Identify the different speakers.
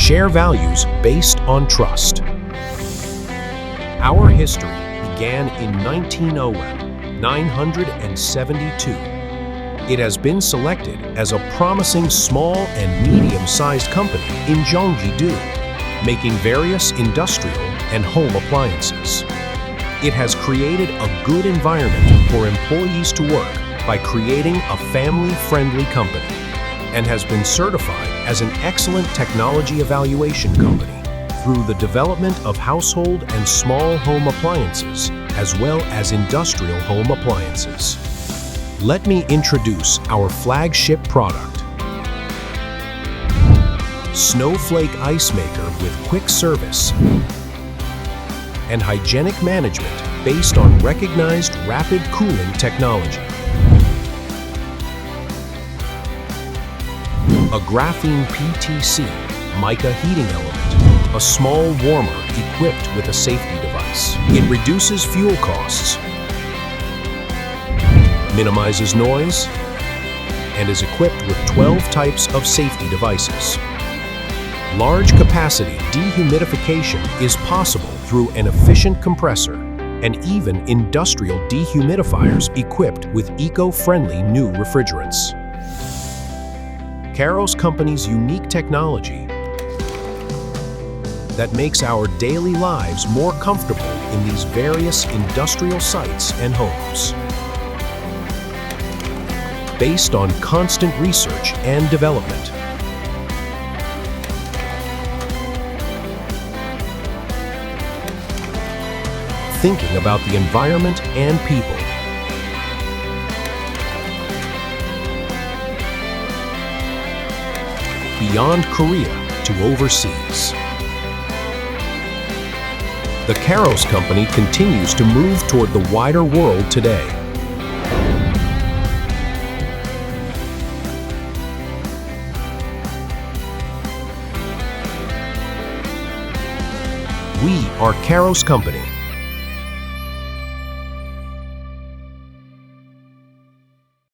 Speaker 1: Share values based on trust. Our history began in 972. It has been selected as a promising small and medium-sized company in Gyeonggi-do, making various industrial and home appliances. It has created a good environment for employees to work by creating a family-friendly company, and has been certified as an excellent technology evaluation company through the development of household and small home appliances, as well as industrial home appliances. Let me introduce our flagship product. Snowflake Ice Maker with quick service and hygienic management based on recognized rapid cooling technology. A graphene PTC mica heating element, a small warmer equipped with a safety device. It reduces fuel costs, minimizes noise, and is equipped with 12 types of safety devices. Large capacity dehumidification is possible through an efficient compressor and even industrial dehumidifiers equipped with eco-friendly new refrigerants. CAROS Company's unique technology that makes our daily lives more comfortable in these various industrial sites and homes. Based on constant research and development, thinking about the environment and people. Beyond Korea to overseas. The CAROS Company continues to move toward the wider world today. We are CAROS Company.